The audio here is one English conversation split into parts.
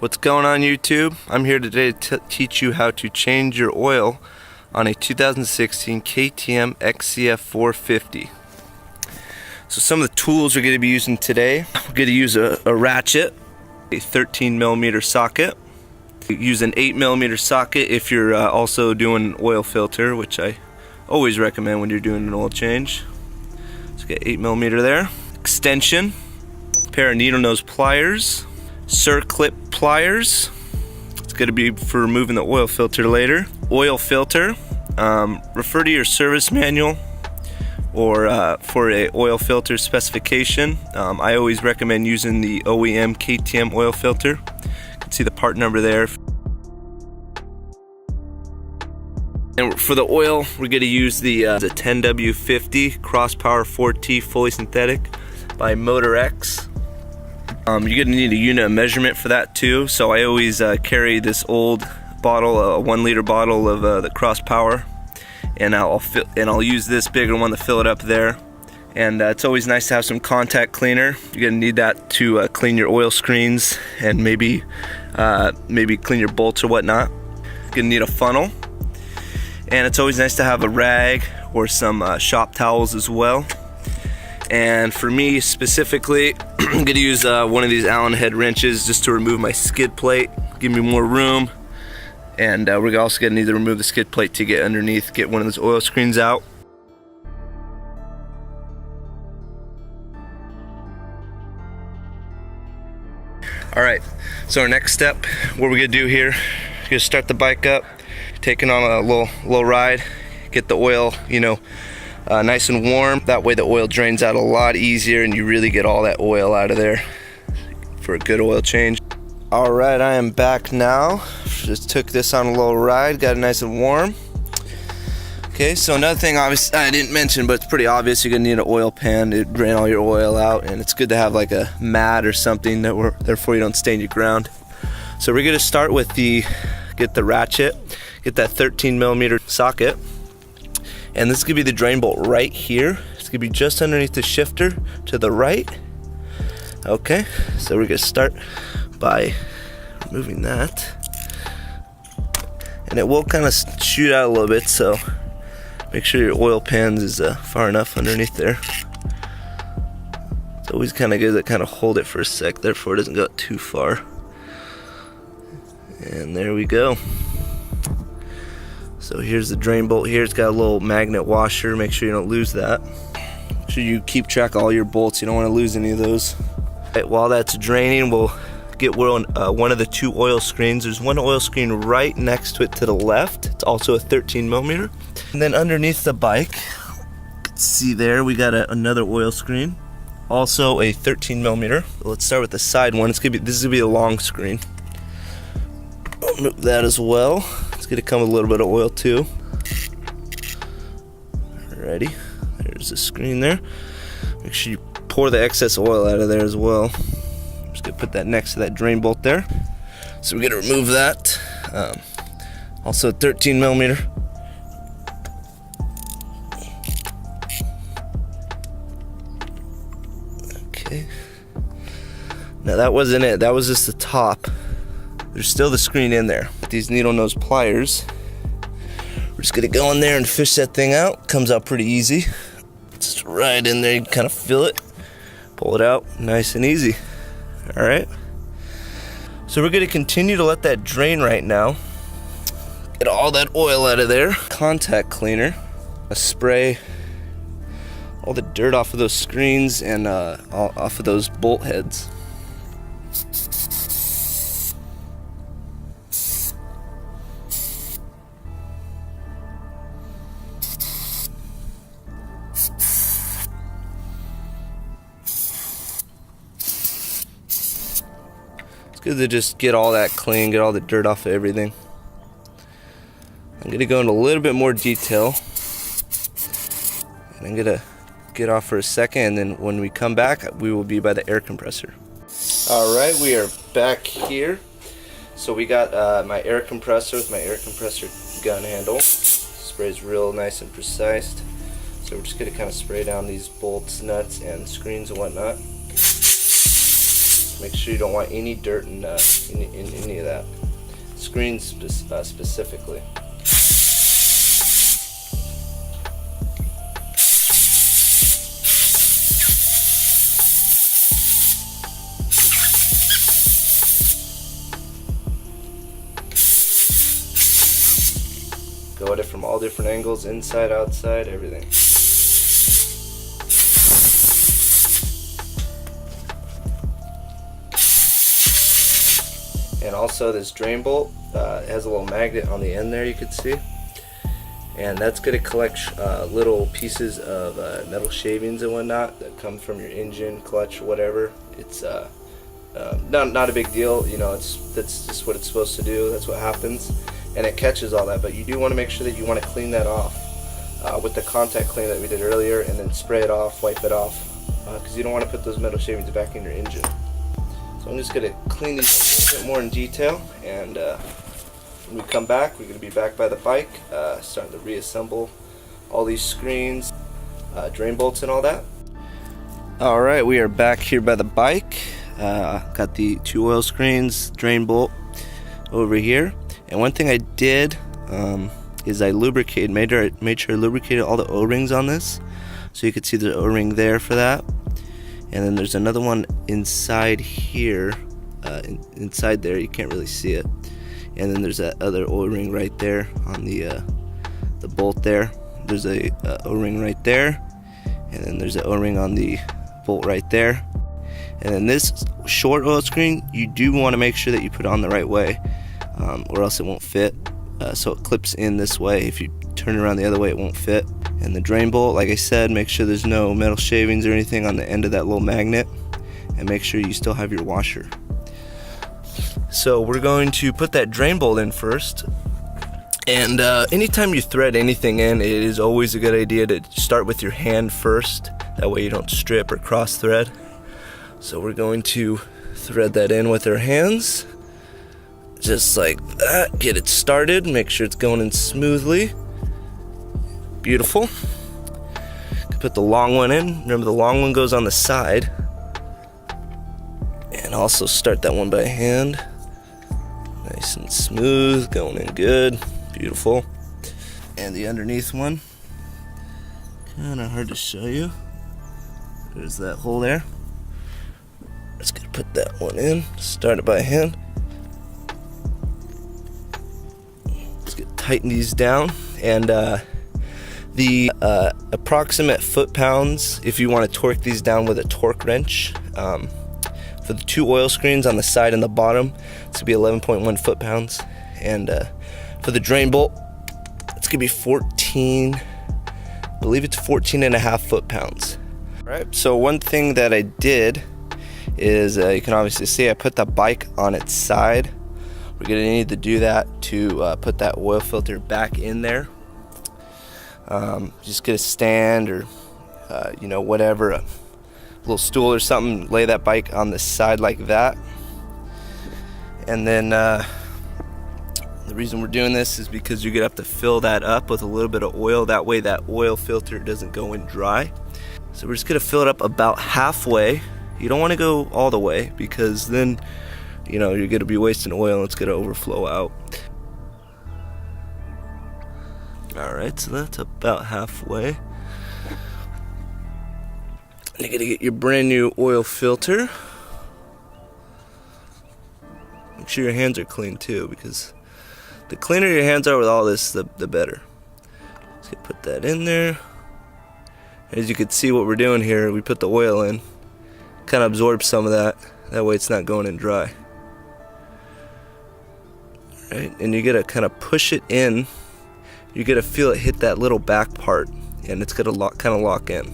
What's going on YouTube? I'm here today to teach you how to change your oil on a 2016 KTM XC-F 450. So some of the tools we're going to be using today, we're going to use a ratchet, a 13mm socket. Use an 8mm socket if you're also doing an oil filter, which I always recommend when you're doing an oil change. Let's get 8mm there. Extension, pair of needle nose pliers, circlip pliers. It's going to be for removing the oil filter later. Oil filter, refer to your service manual or for a oil filter specification. I always recommend using the OEM KTM oil filter. You can see the part number there. And for the oil, we're going to use the 10W50 Cross Power 4T fully synthetic by Motor X. You're going to need a unit of measurement for that too, so I always carry this old bottle, a 1 liter bottle of the Cross Power, and I'll use this bigger one to fill it up there. And it's always nice to have some contact cleaner. You're going to need that to clean your oil screens and maybe clean your bolts or whatnot. You're going to need a funnel, and it's always nice to have a rag or some shop towels as well. And for me specifically, I'm going to use one of these Allen head wrenches just to remove my skid plate, give me more room. And we're also going to need to remove the skid plate to get underneath, get one of those oil screens out. Alright, so our next step, what we're going to do here, we're going to start the bike up, taking on a little ride, get the oil, nice and warm. That way the oil drains out a lot easier and you really get all that oil out of there for a good oil change. Alright, I am back now. Just took this on a little ride, got it nice and warm. Okay, so another thing obviously I didn't mention, but it's pretty obvious, you're going to need an oil pan to drain all your oil out, and it's good to have like a mat or something therefore you don't stain your ground. So we're going to start with get the ratchet, get that 13mm socket. And this is going to be the drain bolt right here. It's going to be just underneath the shifter to the right. Okay, so we're going to start by removing that. And it will kind of shoot out a little bit, so make sure your oil pan is far enough underneath there. It's always kind of good to kind of hold it for a sec, therefore it doesn't go too far. And there we go. So here's the drain bolt here. It's got a little magnet washer. Make sure you don't lose that. Make sure you keep track of all your bolts. You don't want to lose any of those. Right, while that's draining, we'll get one of the two oil screens. There's one oil screen right next to it to the left. It's also a 13mm. And then underneath the bike, you can see there we got another oil screen. Also a 13mm. Let's start with the side one. This is gonna be a long screen. I'll move that as well. It's going to come with a little bit of oil too. Alrighty, there's the screen there. Make sure you pour the excess oil out of there as well. I'm just going to put that next to that drain bolt there. So we're going to remove that. Also 13mm. Okay. Now that wasn't it. That was just the top. There's still the screen in there. With these needle nose pliers, we're just gonna go in there and fish that thing out. Comes out pretty easy. Just right in there, you can kind of feel it. Pull it out, nice and easy. All right. So we're gonna continue to let that drain right now. Get all that oil out of there. Contact cleaner. A spray all the dirt off of those screens and off of those bolt heads. Good to just get all that clean, get all the dirt off of everything. I'm going to go into a little bit more detail. And I'm going to get off for a second, and then when we come back, we will be by the air compressor. Alright, we are back here. So we got my air compressor with my air compressor gun handle. Sprays real nice and precise. So we're just going to kind of spray down these bolts, nuts, and screens and whatnot. Make sure you don't want any dirt in any of that. Screens specifically. Go at it from all different angles, inside, outside, everything. And also this drain bolt has a little magnet on the end there, you can see. And that's going to collect little pieces of metal shavings and whatnot that come from your engine, clutch, whatever. It's not a big deal, you know. That's just what it's supposed to do. That's what happens, and it catches all that. But you do want to make sure that you want to clean that off with the contact clean that we did earlier, and then spray it off, wipe it off, because you don't want to put those metal shavings back in your engine. So I'm just going to clean these a little bit more in detail, and when we come back, we're going to be back by the bike, starting to reassemble all these screens, drain bolts and all that. Alright, we are back here by the bike. Got the 2 oil screens, drain bolt over here. And one thing I did is I lubricated, made sure I lubricated all the O-rings on this. So you could see the O-ring there for that. And then there's another one inside here, inside there, you can't really see it. And then there's that other O-ring right there on the bolt there. There's a O-ring right there, and then there's an O-ring on the bolt right there. And then this short oil screen, you do want to make sure that you put it on the right way, or else it won't fit. So it clips in this way. If you turn it around the other way, it won't fit. And the drain bolt, like I said, make sure there's no metal shavings or anything on the end of that little magnet, and make sure you still have your washer. So we're going to put that drain bolt in first. And anytime you thread anything in, it is always a good idea to start with your hand first. That way you don't strip or cross thread. So we're going to thread that in with our hands, just like that. Get it started, make sure it's going in smoothly. Beautiful. Put the long one in. Remember, the long one goes on the side. And also start that one by hand. Nice and smooth, going in good. Beautiful. And the underneath one, kind of hard to show you. There's that hole there. Just gonna put that one in. Start it by hand. Let's tighten these down. And the approximate foot-pounds, if you want to torque these down with a torque wrench, for the 2 oil screens on the side and the bottom, it's going to be 11.1 foot-pounds. And for the drain bolt, it's going to be 14, I believe it's 14.5 foot-pounds. Alright, so one thing that I did is, you can obviously see I put the bike on its side. We're going to need to do that to put that oil filter back in there. Just get a stand or you know, whatever, a little stool or something, lay that bike on the side like that. And then the reason we're doing this is because you're gonna have to fill that up with a little bit of oil. That way that oil filter doesn't go in dry. So we're just gonna fill it up about halfway. You don't want to go all the way, because then, you know, you're gonna be wasting oil and it's gonna overflow out. Alright, so that's about halfway. You're gonna get your brand new oil filter. Make sure your hands are clean too, because the cleaner your hands are with all this, the better. Just gonna put that in there. As you can see what we're doing here, we put the oil in. Kind of absorb some of that. That way it's not going in dry. Alright, and you gotta kind of push it in. You're gonna feel it hit that little back part, and it's gonna kind of lock in.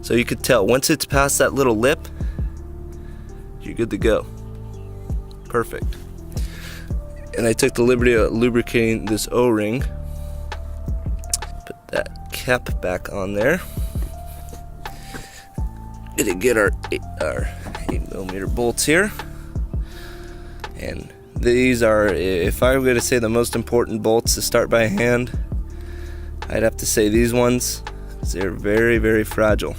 So you could tell once it's past that little lip, you're good to go. Perfect. And I took the liberty of lubricating this O-ring. Put that cap back on there. Gonna get our 8mm bolts here, and these are, if I were going to say the most important bolts to start by hand, I'd have to say these ones, because they're very, very fragile.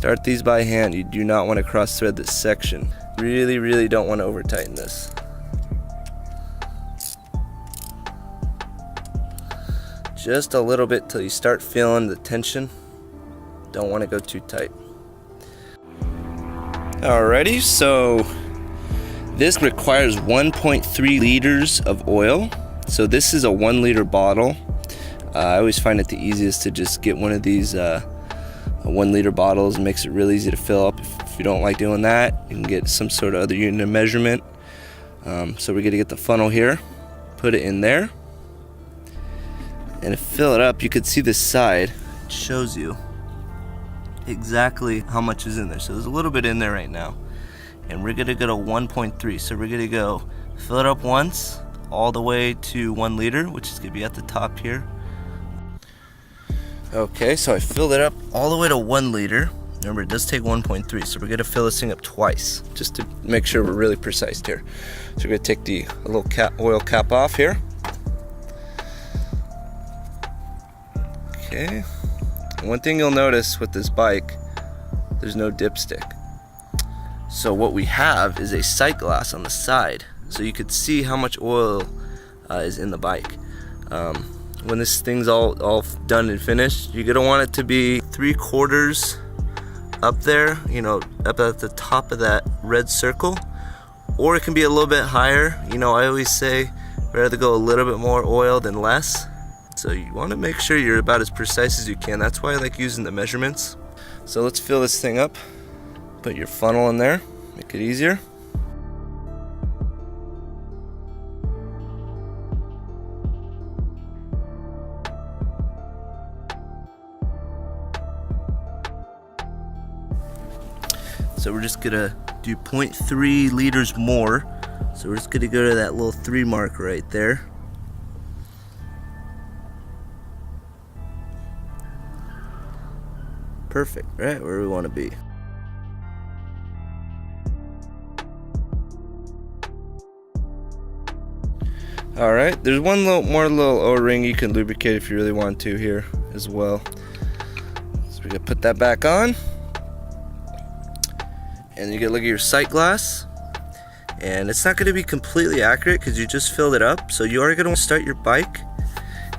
Start these by hand. You do not want to cross thread this section. Really don't want to over tighten this. Just a little bit till you start feeling the tension. Don't want to go too tight. Alrighty, so this requires 1.3 liters of oil. So this is a 1 liter bottle. I always find it the easiest to just get one of these 1 liter bottles. It makes it really easy to fill up. If you don't like doing that, you can get some sort of other unit of measurement. So we're going to get the funnel here, put it in there, and to fill it up, you could see this side. It shows you exactly how much is in there. So there's a little bit in there right now, and we're going to go to 1.3. So we're going to go fill it up once all the way to 1 liter, which is going to be at the top here. Okay, so I filled it up all the way to 1 liter. Remember, it does take 1.3, so we're going to fill this thing up twice just to make sure we're really precise here. So we're going to take the little oil cap off here. Okay. And one thing you'll notice with this bike, there's no dipstick. So what we have is a sight glass on the side, so you could see how much oil is in the bike. When this thing's all done and finished, you're gonna want it to be 3/4 up there, you know, up at the top of that red circle, or it can be a little bit higher. You know, I always say rather go a little bit more oil than less. So you want to make sure you're about as precise as you can. That's why I like using the measurements. So let's fill this thing up. Put your funnel in there, make it easier. So we're just gonna do 0.3 liters more. So we're just gonna go to that little 3 mark right there. Perfect, right where we want to be. All right, there's one more little O-ring you can lubricate if you really want to here as well. So we're gonna put that back on, and you get a look at your sight glass. And it's not going to be completely accurate because you just filled it up. So you are going to start your bike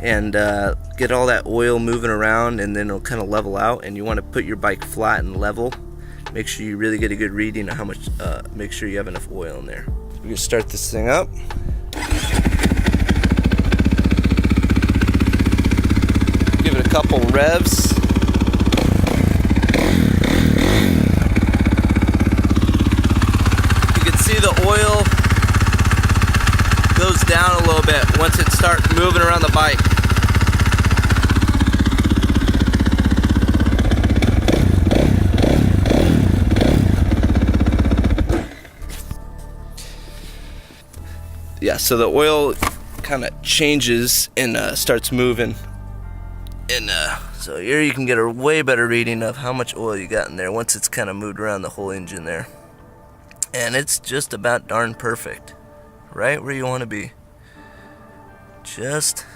and get all that oil moving around, and then it'll kind of level out. And you want to put your bike flat and level. Make sure you really get a good reading of how much. Make sure you have enough oil in there. We're going to start this thing up. Give it a couple revs. The oil goes down a little bit once it starts moving around the bike. Yeah, so the oil kind of changes and starts moving, and so here you can get a way better reading of how much oil you got in there once it's kind of moved around the whole engine there. And it's just about darn perfect, right where you want to be, just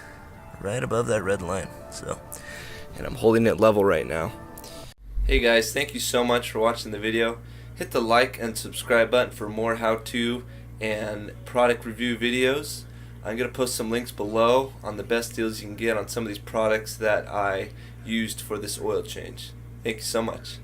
right above that red line. So, and I'm holding it level right now. Hey guys, thank you so much for watching the video. Hit the like and subscribe button for more how-to and product review videos. I'm going to post some links below on the best deals you can get on some of these products that I used for this oil change. Thank you so much.